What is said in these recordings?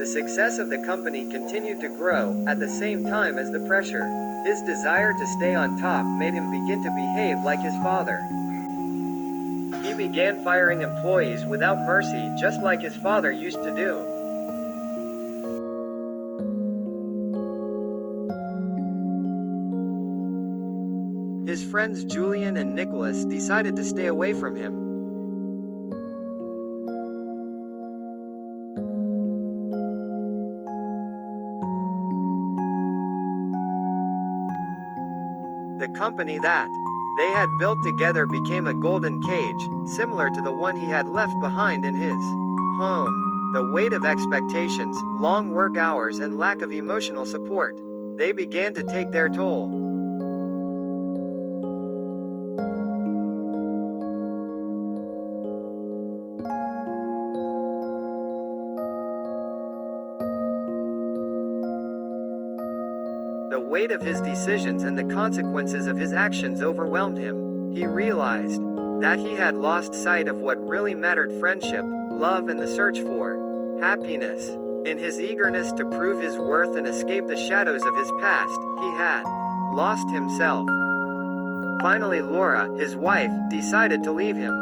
The success of the company continued to grow, at the same time as the pressure. His desire to stay on top made him begin to behave like his father. He began firing employees without mercy, just like his father used to do. His friends Julian and Nicholas decided to stay away from him. The company that they had built together became a golden cage, similar to the one he had left behind in his home. The weight of expectations, long work hours and lack of emotional support, they began to take their toll. The weight of his decisions and the consequences of his actions overwhelmed him. He realized that he had lost sight of what really mattered: friendship, love, and the search for happiness. In his eagerness to prove his worth and escape the shadows of his past, he had lost himself. Finally, Laura, his wife, decided to leave him.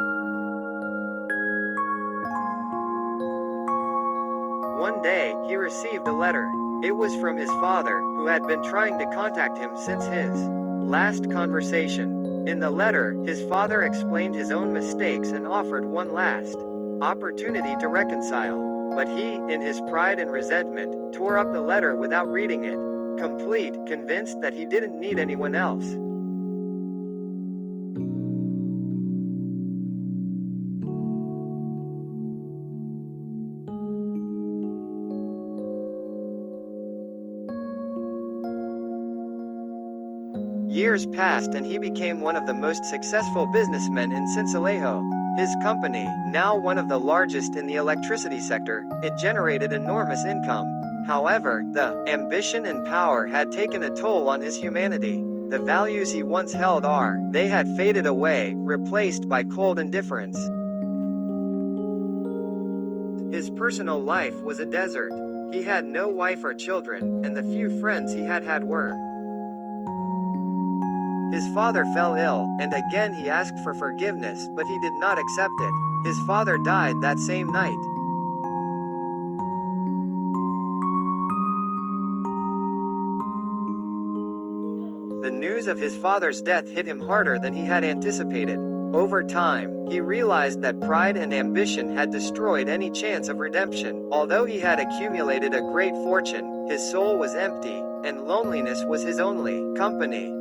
One day, he received a letter. It was from his father, who had been trying to contact him since his last conversation. In the letter, his father explained his own mistakes and offered one last opportunity to reconcile. But he, in his pride and resentment, tore up the letter without reading it, complete, convinced that he didn't need anyone else. Years passed and he became one of the most successful businessmen in Sincelejo. His company, now one of the largest in the electricity sector, it generated enormous income. However, the ambition and power had taken a toll on his humanity. The values he once held they had faded away, replaced by cold indifference. His personal life was a desert. He had no wife or children, and the few friends he had were. His father fell ill, and again he asked for forgiveness, but he did not accept it. His father died that same night. The news of his father's death hit him harder than he had anticipated. Over time, he realized that pride and ambition had destroyed any chance of redemption. Although he had accumulated a great fortune, his soul was empty, and loneliness was his only company.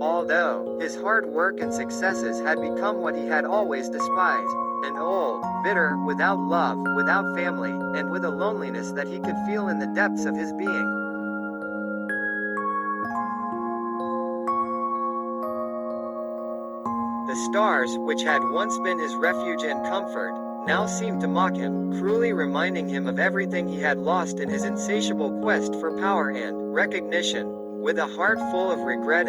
Although his hard work and successes had become what he had always despised, an old, bitter, without love, without family, and with a loneliness that he could feel in the depths of his being. The stars, which had once been his refuge and comfort, now seemed to mock him, cruelly reminding him of everything he had lost in his insatiable quest for power and recognition. With a heart full of regret,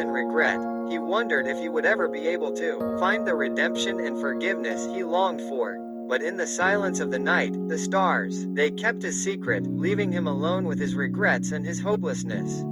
he wondered if he would ever be able to find the redemption and forgiveness he longed for. But in the silence of the night, the stars, they kept his secret, leaving him alone with his regrets and his hopelessness.